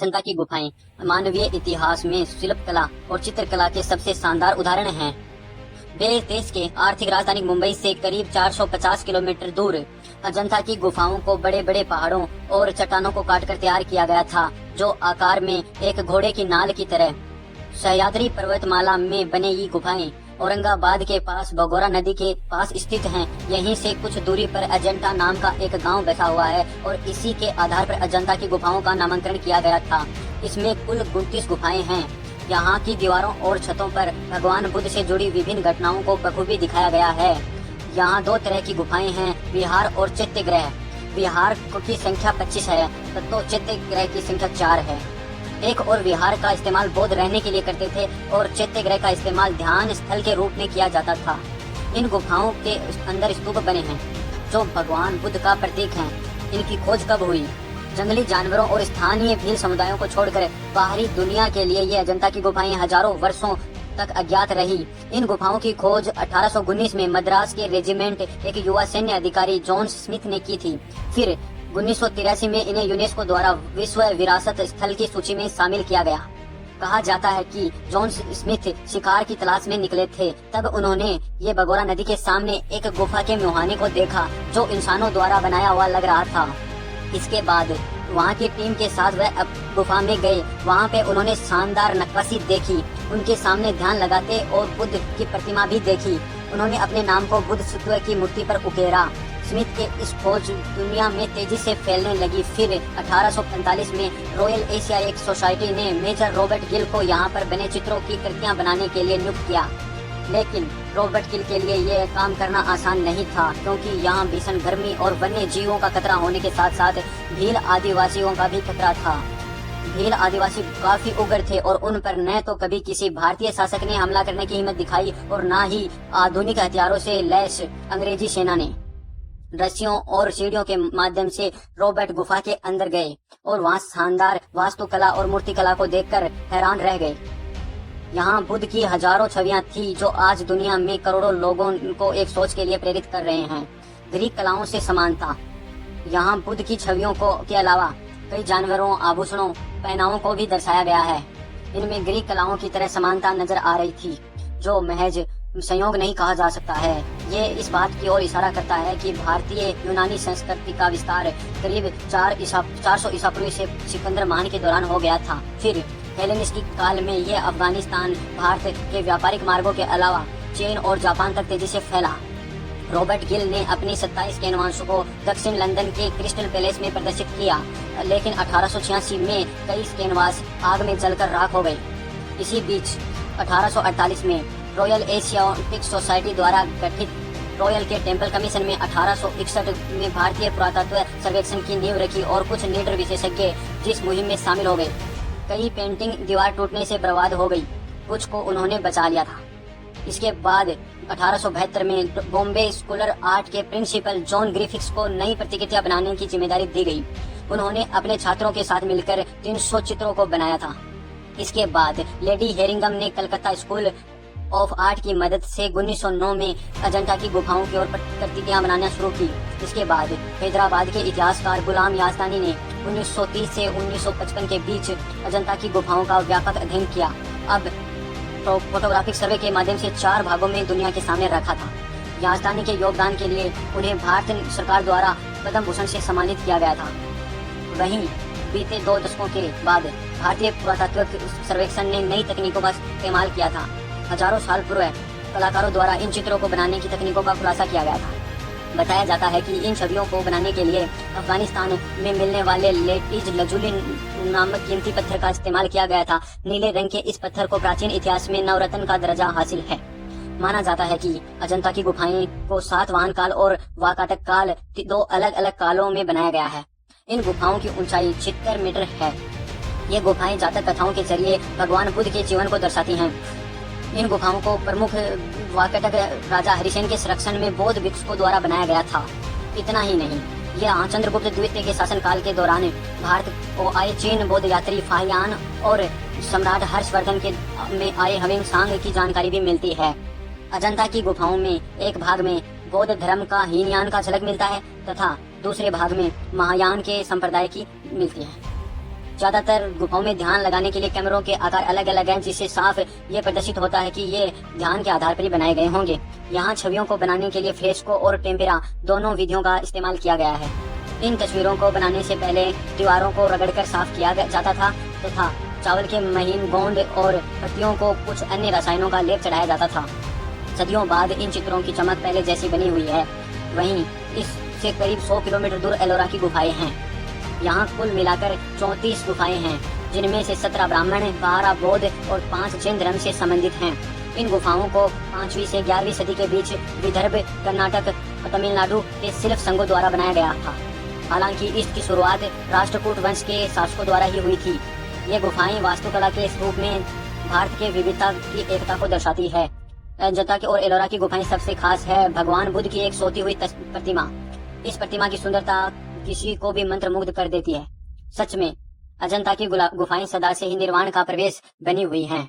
अजंता की गुफाएं मानवीय इतिहास में शिल्पकला और चित्रकला के सबसे शानदार उदाहरण हैं। देश के आर्थिक राजधानी मुंबई से करीब 450 किलोमीटर दूर अजंता की गुफाओं को बड़े बड़े पहाड़ों और चट्टानों को काटकर तैयार किया गया था, जो आकार में एक घोड़े की नाल की तरह। सह्याद्री पर्वतमाला में बने ये गुफाएं औरंगाबाद के पास भगोरा नदी के पास स्थित हैं। यहीं से कुछ दूरी पर अजंता नाम का एक गांव बसा हुआ है और इसी के आधार पर अजंता की गुफाओं का नामकरण किया गया था। इसमें कुल 29 गुफाएं हैं। यहाँ की दीवारों और छतों पर भगवान बुद्ध से जुड़ी विभिन्न घटनाओं को बखूबी दिखाया गया है। यहाँ 2 तरह की गुफाएं हैं, विहार और चैत्यगृह। विहार की संख्या 25 है, तो चैत्यगृह की संख्या 4 है। एक और विहार का इस्तेमाल बौद्ध रहने के लिए करते थे और चैत्यगृह का इस्तेमाल ध्यान स्थल के रूप में किया जाता था। इन गुफाओं के अंदर स्तूप बने हैं जो भगवान बुद्ध का प्रतीक हैं। इनकी खोज कब हुई? जंगली जानवरों और स्थानीय भील समुदायों को छोड़कर बाहरी दुनिया के लिए ये अजंता की गुफाएं हजारों वर्षों तक अज्ञात रही। इन गुफाओं की खोज 1819 में मद्रास के रेजिमेंट एक युवा सैन्य अधिकारी जॉन स्मिथ ने की थी। फिर 1983 में इन्हें यूनेस्को द्वारा विश्व विरासत स्थल की सूची में शामिल किया गया। कहा जाता है कि जॉन स्मिथ शिकार की तलाश में निकले थे, तब उन्होंने ये भगोरा नदी के सामने एक गुफा के मुहाने को देखा जो इंसानों द्वारा बनाया हुआ लग रहा था। इसके बाद वहाँ की टीम के साथ वह गुफा में गए। वहाँ पे उन्होंने शानदार नक्काशी देखी, उनके सामने ध्यान लगाते और बुद्ध की प्रतिमा भी देखी। उन्होंने अपने नाम को बुद्ध शुक्र की मूर्ति पर उकेरा। स्मिथ के इस खोज दुनिया में तेजी से फैलने लगी। फिर 1845 में रॉयल एशियाटिक सोसाइटी ने मेजर रॉबर्ट गिल को यहाँ पर बने चित्रों की कृतियाँ बनाने के लिए नियुक्त किया। लेकिन रॉबर्ट गिल के लिए यह काम करना आसान नहीं था, क्योंकि यहाँ भीषण गर्मी और वन्य जीवों का खतरा होने के साथ साथ भील आदिवासियों का भी खतरा था। भील आदिवासी काफी उग्र थे और उन पर न तो कभी किसी भारतीय शासक ने हमला करने की हिम्मत दिखाई और न ही आधुनिक हथियारों से लैस अंग्रेजी सेना ने। रस्सियों और सीढ़ियों के माध्यम से रॉबर्ट गुफा के अंदर गए और वहाँ शानदार वास्तुकला और मूर्तिकला को देखकर हैरान रह गए। यहाँ बुद्ध की हजारों छवियां थी जो आज दुनिया में करोड़ों लोगों को एक सोच के लिए प्रेरित कर रहे हैं। ग्रीक कलाओं से समानता। यहाँ बुद्ध की छवियों के अलावा कई जानवरों, आभूषणों, पहनावों को भी दर्शाया गया है। इनमें ग्रीक कलाओं की तरह समानता नजर आ रही थी, जो महज संयोग नहीं कहा जा सकता है। ये इस बात की ओर इशारा करता है कि भारतीय यूनानी संस्कृति का विस्तार करीब 400 ईसा पूर्व से सिकंदर महान के दौरान हो गया था। फिर हेलेनिस्टिक काल में ये अफगानिस्तान, भारत के व्यापारिक मार्गों के अलावा चीन और जापान तक तेजी से फैला। रॉबर्ट गिल ने अपनी 27 कैनवासों को दक्षिण लंदन के क्रिस्टल पैलेस में प्रदर्शित किया, लेकिन 1886 में कई कैनवास आग में जलकर राख हो गए। इसी बीच 1848 में रॉयल एशियाटिक सोसाइटी द्वारा गठित रॉयल के टेम्पल कमीशन में 1861 में भारतीय पुरातत्व सर्वेक्षण की नींव रखी और कुछ निडर विशेषज्ञ जिस मुहिम में शामिल हो गए। कई पेंटिंग दीवार टूटने से बर्बाद हो गई, कुछ को उन्होंने बचा लिया था। इसके बाद 1872 में बॉम्बे स्कूलर आर्ट के प्रिंसिपल जॉन ग्रिफिथ्स को नई प्रतिकृतियां बनाने की जिम्मेदारी दी गई। उन्होंने अपने छात्रों के साथ मिलकर 300 चित्रों को बनाया था। इसके बाद लेडी हेरिंगम ने कलकत्ता स्कूल ऑफ आर्ट की मदद से 1909 में अजंता की गुफाओं की ओर प्रतिकृतियां बनाना शुरू की। इसके बाद हैदराबाद के इतिहासकार गुलाम यास्तानी ने 1930 से 1955 के बीच अजंता की गुफाओं का व्यापक अध्ययन किया। अब फोटोग्राफिक सर्वे के माध्यम से 4 भागों में दुनिया के सामने रखा था। यास्तानी के योगदान के लिए उन्हें भारत सरकार द्वारा पद्म भूषण से सम्मानित किया गया था। वहीं बीते 2 दशकों के बाद भारतीय पुरातत्व सर्वेक्षण ने नई तकनीकों का इस्तेमाल किया था। हजारों साल पूर्व कलाकारों द्वारा इन चित्रों को बनाने की तकनीकों का खुलासा किया गया था। बताया जाता है कि इन छवियों को बनाने के लिए अफगानिस्तान में मिलने वाले लेटीज लजुली नामक कीमती पत्थर का इस्तेमाल किया गया था। नीले रंग के इस पत्थर को प्राचीन इतिहास में नवरत्न का दर्जा हासिल है। माना जाता है कि अजंता की गुफाएं को सातवाहन काल और वाकाटक काल 2 अलग अलग कालों में बनाया गया है। इन गुफाओं की ऊंचाई 76 मीटर है। ये गुफाएं जातक कथाओं के जरिए भगवान बुद्ध के जीवन को दर्शाती हैं। इन गुफाओं को प्रमुख वाकाटक राजा हरिसेन के संरक्षण में बौद्ध भिक्षुओं द्वारा बनाया गया था। इतना ही नहीं, यह चंद्रगुप्त द्वितीय के शासनकाल के दौरान भारत को आए चीन बौद्ध यात्री फाहियान और सम्राट हर्षवर्धन के में आए हवेंग सांग की जानकारी भी मिलती है। अजंता की गुफाओं में एक भाग में बौद्ध धर्म का हीनयान का झलक मिलता है तथा दूसरे भाग में महायान के संप्रदाय की मिलती है। ज्यादातर गुफाओं में ध्यान लगाने के लिए कैमरों के आकार अलग अलग हैं, जिससे साफ ये प्रदर्शित होता है कि ये ध्यान के आधार पर ही बनाए गए होंगे। यहाँ छवियों को बनाने के लिए फ्रेस्को और टेम्पेरा दोनों विधियों का इस्तेमाल किया गया है। इन तस्वीरों को बनाने से पहले दीवारों को रगड़कर साफ किया जाता था तथा चावल के महीन गोंद और पत्तियों को कुछ अन्य रसायनों का लेप चढ़ाया जाता था। सदियों बाद इन चित्रों की चमक पहले जैसी बनी हुई है। वहीं इससे करीब 100 किलोमीटर दूर एलोरा की गुफाएं हैं। यहाँ कुल मिलाकर 34 गुफाएं हैं, जिनमें से 17 ब्राह्मण, 12 बौद्ध और 5 जैन धर्म से संबंधित हैं। इन गुफाओं को 5वीं से 11वीं सदी के बीच विदर्भ, कर्नाटक और तमिलनाडु के शिल्प संघों द्वारा बनाया गया था। हालांकि इसकी शुरुआत राष्ट्रकूट वंश के शासकों द्वारा ही हुई थी। ये गुफाएं वास्तुकला के रूप में भारत के विविधता की एकता को दर्शाती है। अजंता की और एलोरा की गुफाएं सबसे खास है भगवान बुद्ध की एक सोती हुई प्रतिमा। इस प्रतिमा की सुंदरता किसी को भी मंत्रमुग्ध कर देती है। सच में अजंता की गुफाएं सदा से ही निर्वाण का प्रवेश बनी हुई हैं।